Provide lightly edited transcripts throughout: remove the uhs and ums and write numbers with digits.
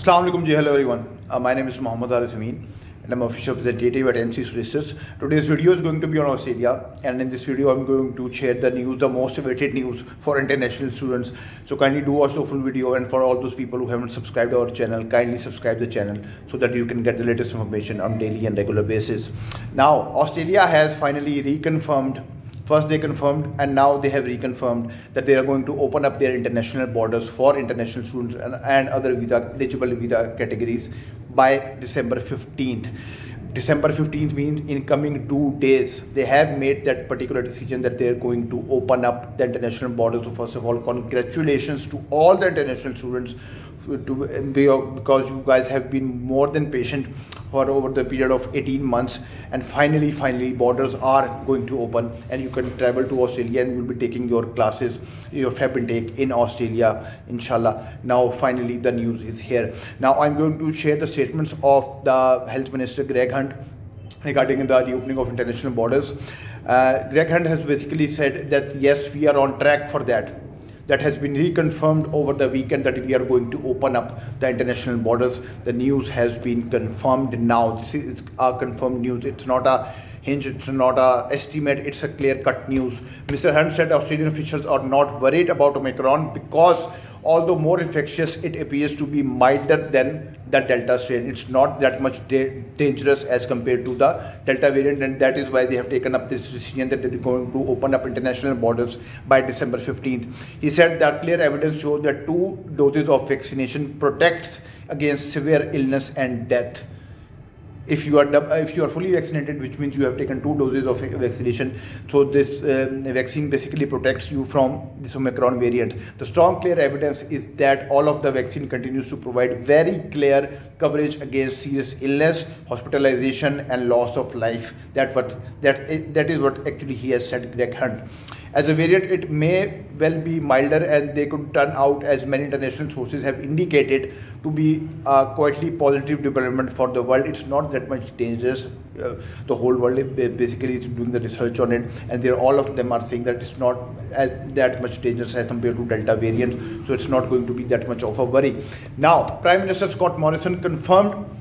Assalamu alaikum, hello everyone. My name is Mohammad Aris Amin and I'm official representative at MC Solicitors. Today's video is going to be on Australia, and in this video I'm going to share the news, the most awaited news for international students. So kindly do watch the full video, and for all those people who haven't subscribed to our channel, kindly subscribe the channel so that you can get the latest information on daily and regular basis. Now Australia has finally reconfirmed. First they confirmed and now they have reconfirmed that they are going to open up their international borders for international students and other eligible visa categories by December 15th. December 15th means in coming 2 days they have made that particular decision that they are going to open up the international borders. So first of all, congratulations to all the international students because you guys have been more than patient for over the period of 18 months, and finally borders are going to open and you can travel to Australia and you'll be taking your classes, your FAB intake in Australia, inshallah. Now finally the news is here. Now I'm going to share the statements of the Health Minister Greg Hunt regarding the reopening of international borders. Greg Hunt has basically said that yes, we are on track for that. That has been reconfirmed over the weekend that we are going to open up the international borders. The news has been confirmed now. This is a confirmed news. It's not a hinge, it's not a estimate, it's a clear-cut news. Mr. Hunt said Australian officials are not worried about Omicron because although more infectious, it appears to be milder than the Delta strain. It's not that much dangerous as compared to the Delta variant, and that is why they have taken up this decision that they're going to open up international borders by December 15th. He said that clear evidence shows that 2 doses of vaccination protects against severe illness and death. If you are fully vaccinated, which means you have taken 2 doses of vaccination, so this vaccine basically protects you from this Omicron variant. The strong clear evidence is that all of the vaccine continues to provide very clear coverage against serious illness, hospitalization and loss of life. That is what actually he has said, Greg Hunt. As a variant, it may well be milder and they could turn out, as many international sources have indicated, to be a quietly positive development for the world. It's not that much dangerous. The whole world basically is doing the research on it, and all of them are saying that it's not that much dangerous as compared to Delta variant. So it's not going to be that much of a worry. Now, Prime Minister Scott Morrison confirmed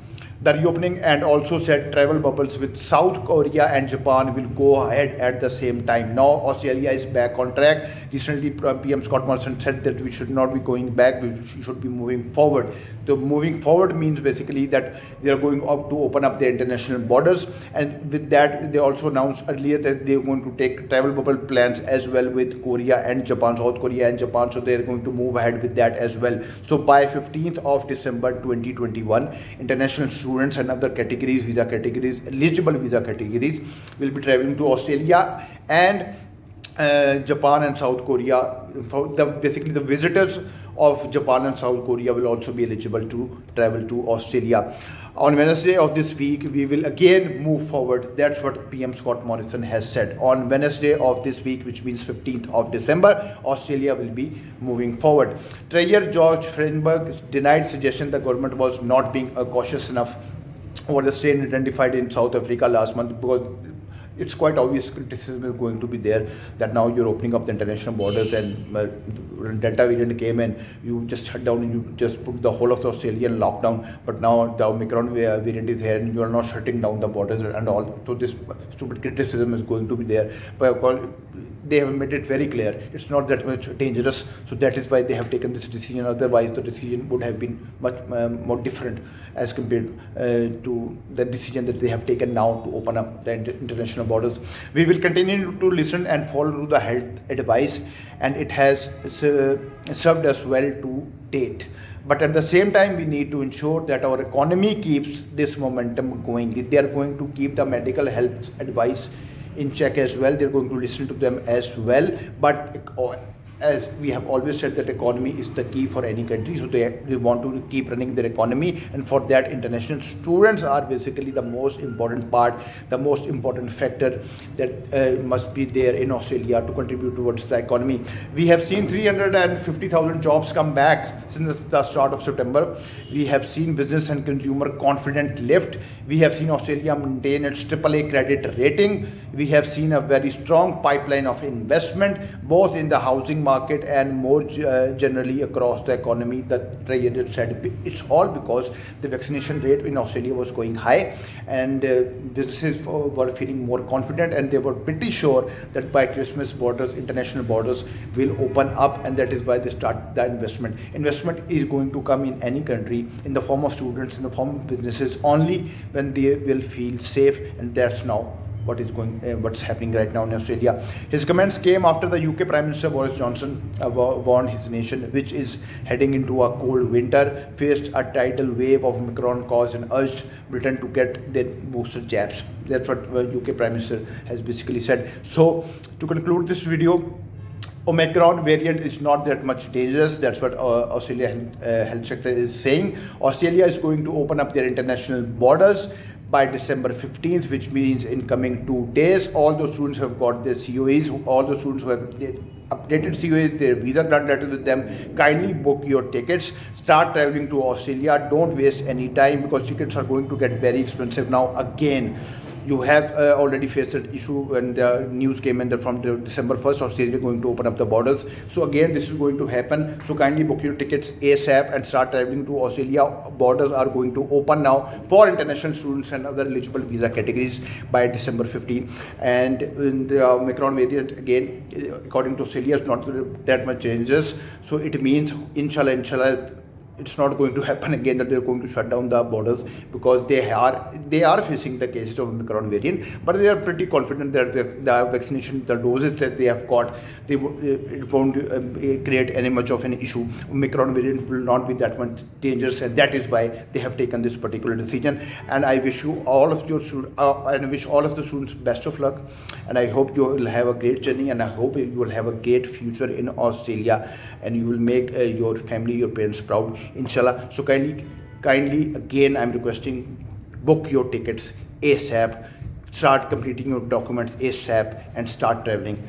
the reopening and also said travel bubbles with South Korea and Japan will go ahead at the same time. Now Australia is back on track. Recently PM Scott Morrison said that we should not be going back, we should be moving forward. So moving forward means basically that they are going up to open up their international borders, and with that they also announced earlier that they are going to take travel bubble plans as well with Korea and Japan, South Korea and Japan. So they are going to move ahead with that as well. So by 15th of December 2021, international students and other categories, visa categories, eligible visa categories, will be traveling to Australia and Japan and South Korea. Basically the visitors of Japan and South Korea will also be eligible to travel to Australia. On Wednesday of this week, we will again move forward. That's what PM Scott Morrison has said. On Wednesday of this week, which means 15th of December, Australia will be moving forward. Treasurer George Frydenberg denied suggestion the government was not being cautious enough over the strain identified in South Africa last month, because it's quite obvious criticism is going to be there that now you're opening up the international borders and Delta variant came and you just shut down and you just put the whole of the Australian lockdown, but now the Omicron variant is here and you are not shutting down the borders and all. So this stupid criticism is going to be there, but they have made it very clear it's not that much dangerous. So that is why they have taken this decision. Otherwise the decision would have been much more different as compared to the decision that they have taken now to open up the international borders. We will continue to listen and follow the health advice, and it has served us well to date. But at the same time, we need to ensure that our economy keeps this momentum going. They are going to keep the medical health advice in check as well. They're going to listen to them as well. But as we have always said, that economy is the key for any country, so they want to keep running their economy, and for that international students are basically the most important part, the most important factor that must be there in Australia to contribute towards the economy. We have seen 350,000 jobs come back since the start of September. We have seen business and consumer confidence lift. We have seen Australia maintain its AAA credit rating. We have seen a very strong pipeline of investment both in the housing market market and more generally across the economy, the trader said it's all because the vaccination rate in Australia was going high, and businesses were feeling more confident, and they were pretty sure that by Christmas international borders will open up, and that is why they start the investment. Investment is going to come in any country in the form of students, in the form of businesses, only when they will feel safe, and that's now what's happening right now in Australia. His comments came after the UK Prime Minister Boris Johnson warned his nation, which is heading into a cold winter, faced a tidal wave of Omicron cause, and urged Britain to get their booster jabs. That's what UK Prime Minister has basically said. So to conclude this video, Omicron variant is not that much dangerous. That's what Australia health sector is saying. Australia is going to open up their international borders by December 15th, which means in coming 2 days. All those students who have got their COEs, all those students who have updated COEs, their visa grant letters with them, kindly book your tickets. Start traveling to Australia. Don't waste any time, because tickets are going to get very expensive now again. You have already faced that issue when the news came in that from December 1st, Australia is going to open up the borders. So again, this is going to happen. So kindly book your tickets ASAP and start traveling to Australia. Borders are going to open now for international students and other eligible visa categories by December 15. And in the Omicron variant, again, according to Australia, is not that much changes. So it means, inshallah, it's not going to happen again that they're going to shut down the borders, because they are facing the cases of Omicron variant, but they are pretty confident that the vaccination, the doses that they have got, it won't create any much of an issue. Omicron variant will not be that much dangerous, and that is why they have taken this particular decision. And I wish you all of your and I wish all of the students best of luck, and I hope you will have a great journey, and I hope you will have a great future in Australia, and you will make your family, your parents proud, inshallah. So kindly again, I'm requesting, book your tickets ASAP, start completing your documents ASAP, and start traveling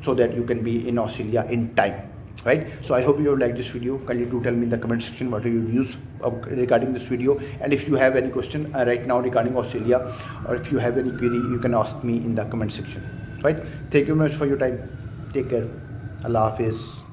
so that you can be in Australia in time, right? So I hope you have liked this video. Kindly do tell me in the comment section what are your views regarding this video, and if you have any question right now regarding Australia, or if you have any query, you can ask me in the comment section, right? Thank you very much for your time. Take care. Allah Hafiz.